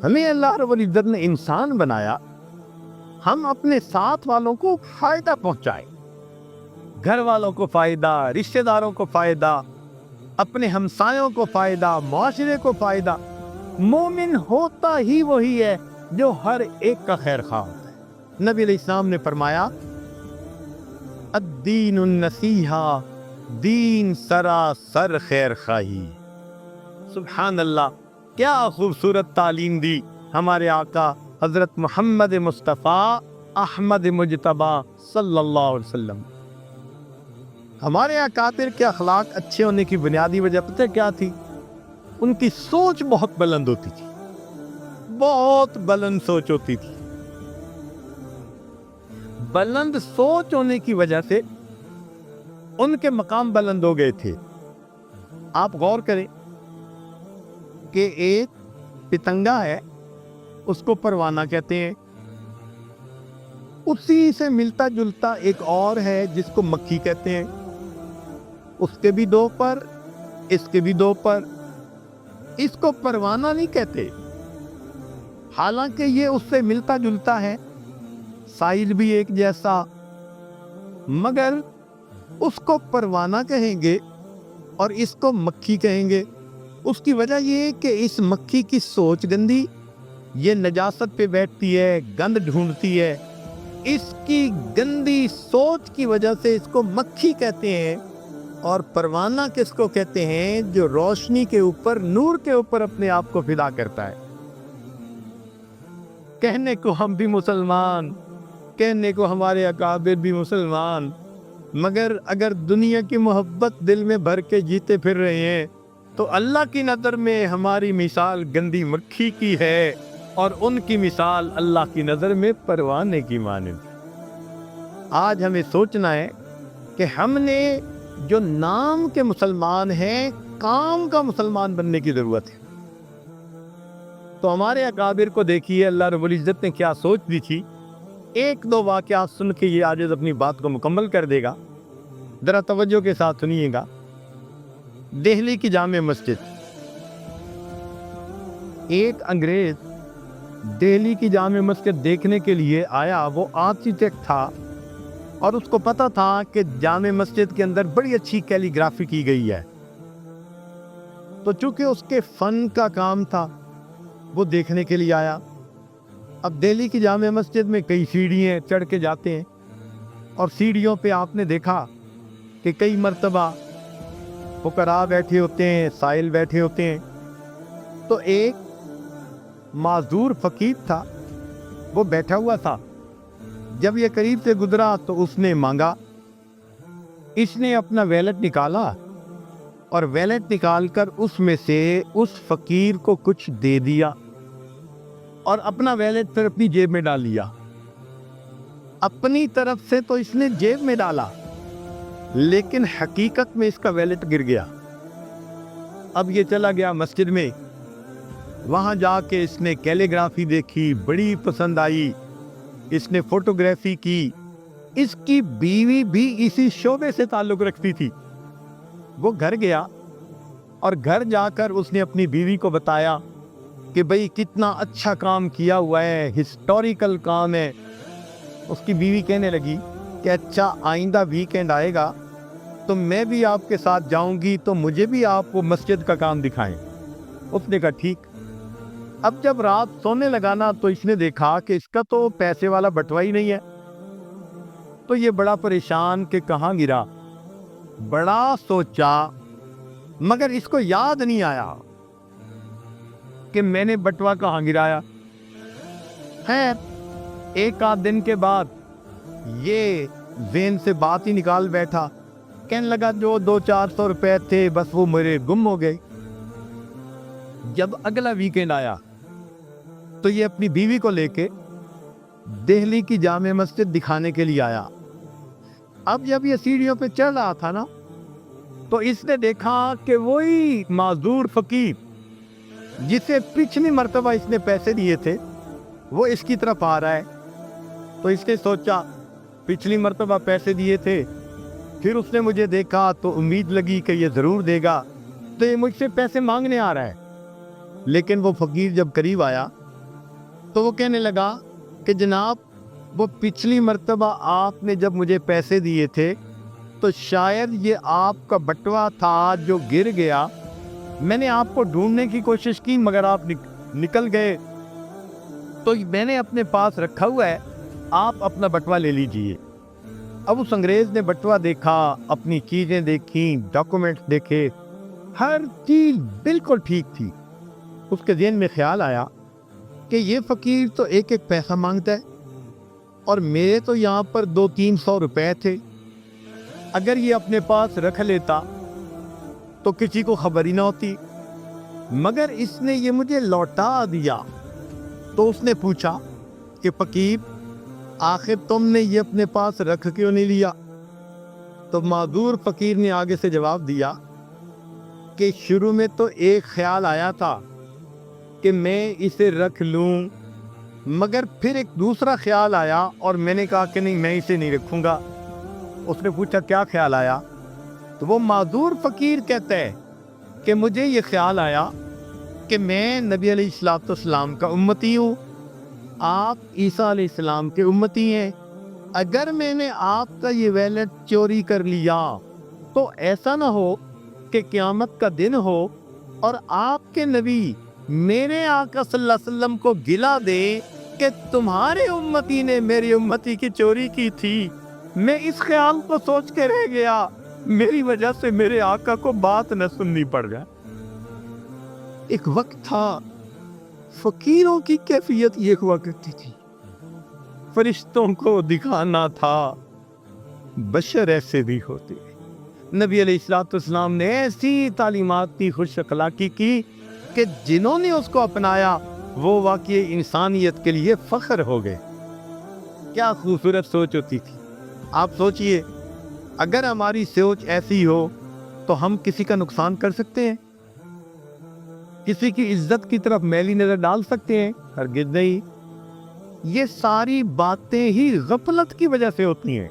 ہمیں اللہ رب العزت نے انسان بنایا، ہم اپنے ساتھ والوں کو فائدہ پہنچائیں، گھر والوں کو فائدہ، رشتہ داروں کو فائدہ، اپنے ہمسایوں کو فائدہ، معاشرے کو فائدہ۔ مومن ہوتا ہی وہی ہے جو ہر ایک کا خیر خواہ ہوتا ہے۔ نبی علیہ السلام نے فرمایا الدین النصیحہ، دین سراسر خیر خواہی۔ سبحان اللہ، کیا خوبصورت تعلیم دی ہمارے آقا حضرت محمد مصطفیٰ احمد مجتبیٰ صلی اللہ علیہ وسلم۔ ہمارے اکابر کے اخلاق اچھے ہونے کی بنیادی وجہ پتہ کیا تھی؟ ان کی سوچ بہت بلند ہوتی تھی، بہت بلند سوچ ہوتی تھی۔ بلند سوچ ہونے کی وجہ سے ان کے مقام بلند ہو گئے تھے۔ آپ غور کریں کہ ایک پتنگا ہے، اس کو پروانہ کہتے ہیں، اسی سے ملتا جلتا ایک اور ہے جس کو مکھی کہتے ہیں، اس کے بھی دو پر، اس کے بھی دو پر، اس کو پروانہ نہیں کہتے، حالانکہ یہ اس سے ملتا جلتا ہے، سائز بھی ایک جیسا، مگر اس کو پروانہ کہیں گے اور اس کو مکھی کہیں گے۔ اس کی وجہ یہ ہے کہ اس مکھی کی سوچ گندی، یہ نجاست پہ بیٹھتی ہے، گند ڈھونڈتی ہے، اس کی گندی سوچ کی وجہ سے اس کو مکھی کہتے ہیں۔ اور پروانہ کس کو کہتے ہیں؟ جو روشنی کے اوپر، نور کے اوپر اپنے آپ کو فدا کرتا ہے۔ کہنے کو ہم بھی مسلمان، کہنے کو ہمارے اکابر بھی مسلمان، مگر اگر دنیا کی محبت دل میں بھر کے جیتے پھر رہے ہیں تو اللہ کی نظر میں ہماری مثال گندی مکھی کی ہے، اور ان کی مثال اللہ کی نظر میں پروانے کی مانند۔ آج ہمیں سوچنا ہے کہ ہم نے جو نام کے مسلمان ہیں، کام کا مسلمان بننے کی ضرورت ہے۔ تو ہمارے اکابر کو دیکھیے اللہ رب العزت نے کیا سوچ دی تھی۔ ایک دو واقعات سن کے یہ عاجز اپنی بات کو مکمل کر دے گا، ذرا توجہ کے ساتھ سنیے گا۔ دہلی کی جامع مسجد، ایک انگریز دہلی کی جامع مسجد دیکھنے کے لیے آیا۔ وہ آرکیٹیکٹ تھا اور اس کو پتا تھا کہ جامع مسجد کے اندر بڑی اچھی کیلی گرافی کی گئی ہے، تو چونکہ اس کے فن کا کام تھا وہ دیکھنے کے لیے آیا۔ اب دہلی کی جامع مسجد میں کئی سیڑھیاں چڑھ کے جاتے ہیں، اور سیڑھیوں پہ آپ نے دیکھا کہ کئی مرتبہ فقراء بیٹھے ہوتے ہیں، سائل بیٹھے ہوتے ہیں۔ تو ایک معذور فقیر تھا، وہ بیٹھا ہوا تھا۔ جب یہ قریب سے گزرا تو اس نے مانگا، اس نے اپنا ویلٹ نکالا اور ویلٹ نکال کر اس میں سے اس فقیر کو کچھ دے دیا، اور اپنا ویلٹ پھر اپنی جیب میں ڈال لیا۔ اپنی طرف سے تو اس نے جیب میں ڈالا، لیکن حقیقت میں اس کا ویلٹ گر گیا۔ اب یہ چلا گیا مسجد میں، وہاں جا کے اس نے کیلیگرافی دیکھی، بڑی پسند آئی، اس نے فوٹوگرافی کی۔ اس کی بیوی بھی اسی شعبے سے تعلق رکھتی تھی۔ وہ گھر گیا اور گھر جا کر اس نے اپنی بیوی کو بتایا کہ بھئی کتنا اچھا کام کیا ہوا ہے، ہسٹوریکل کام ہے۔ اس کی بیوی کہنے لگی کہ اچھا، آئندہ ویکینڈ آئے گا تو میں بھی آپ کے ساتھ جاؤں گی، تو مجھے بھی آپ وہ مسجد کا کام دکھائیں۔ اس نے کہا ٹھیک۔ اب جب رات سونے لگا نا تو اس نے دیکھا کہ اس کا تو پیسے والا بٹوا ہی نہیں ہے۔ تو یہ بڑا پریشان کہ کہاں گرا، بڑا سوچا، مگر اس کو یاد نہیں آیا کہ میں نے بٹوا کہاں گرایا۔ خیر، ایک آدھ دن کے بعد یہ ذہن سے بات ہی نکال بیٹھا، کہنے لگا جو 200-400 روپے تھے بس وہ میرے گم ہو گئے۔ جب اگلا ویکینڈ آیا تو یہ اپنی بیوی کو لے کے دہلی کی جامع مسجد دکھانے کے لیے آیا۔ اب جب یہ سیڑھیوں پہ چڑھ رہا تھا نا تو اس نے دیکھا کہ وہی معذور فقیر جسے پچھلی مرتبہ اس نے پیسے دیے تھے وہ اس کی طرف آ رہا ہے۔ تو اس نے سوچا پچھلی مرتبہ پیسے دیے تھے، پھر اس نے مجھے دیکھا تو امید لگی کہ یہ ضرور دے گا، تو یہ مجھ سے پیسے مانگنے آ رہا ہے۔ لیکن وہ فقیر جب قریب آیا تو وہ کہنے لگا کہ جناب وہ پچھلی مرتبہ آپ نے جب مجھے پیسے دیے تھے تو شاید یہ آپ کا بٹوا تھا جو گر گیا، میں نے آپ کو ڈھونڈنے کی کوشش کی مگر آپ نکل گئے، تو میں نے اپنے پاس رکھا ہوا ہے، آپ اپنا بٹوا لے لیجئے۔ اب اس انگریز نے بٹوا دیکھا، اپنی چیزیں دیکھیں، ڈاکومنٹس دیکھے، ہر چیز بالکل ٹھیک تھی۔ اس کے ذہن میں خیال آیا کہ یہ فقیر تو ایک ایک پیسہ مانگتا ہے اور میرے تو یہاں پر 200-300 روپے تھے، اگر یہ اپنے پاس رکھ لیتا تو کسی کو خبر ہی نہ ہوتی، مگر اس نے یہ مجھے لوٹا دیا۔ تو اس نے پوچھا کہ فقیر آخر تم نے یہ اپنے پاس رکھ کیوں نہیں لیا؟ تو معذور فقیر نے آگے سے جواب دیا کہ شروع میں تو ایک خیال آیا تھا کہ میں اسے رکھ لوں، مگر پھر ایک دوسرا خیال آیا اور میں نے کہا کہ نہیں، میں اسے نہیں رکھوں گا۔ اس نے پوچھا کیا خیال آیا؟ تو وہ معذور فقیر کہتا ہے کہ مجھے یہ خیال آیا کہ میں نبی علیہ السلام کا امتی ہوں، آپ عیسیٰ علیہ السلام کے امتی ہیں، اگر میں نے آپ کا یہ ویلٹ چوری کر لیا تو ایسا نہ ہو کہ قیامت کا دن ہو اور آپ کے نبی میرے آقا صلی اللہ علیہ وسلم کو گلا دے کہ تمہارے امتی نے میری امتی کی چوری کی تھی۔ میں اس خیال کو سوچ کے رہ گیا، میری وجہ سے میرے آقا کو بات نہ سننی پڑ جائے۔ ایک وقت تھا فقیروں کی کیفیت یہ ہوا کرتی تھی، فرشتوں کو دکھانا تھا بشر ایسے بھی ہوتے۔ نبی علیہ السلام نے ایسی تعلیمات کی، خوش اخلاقی کی کہ جنہوں نے اس کو اپنایا وہ واقعی انسانیت کے لیے فخر ہو گئے۔ کیا خوبصورت سوچ ہوتی تھی۔ آپ سوچئے اگر ہماری سوچ ایسی ہو تو ہم کسی کا نقصان کر سکتے ہیں؟ کسی کی عزت کی طرف میلی نظر ڈال سکتے ہیں؟ ہرگز نہیں۔ یہ ساری باتیں ہی غفلت کی وجہ سے ہوتی ہیں۔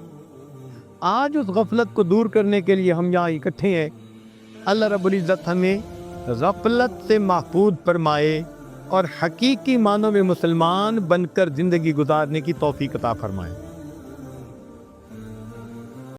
آج اس غفلت کو دور کرنے کے لیے ہم یہاں اکٹھے ہیں۔ اللہ رب العزت ہمیں غفلت سے محفوظ فرمائے اور حقیقی معنوں میں مسلمان بن کر زندگی گزارنے کی توفیق عطا فرمائے۔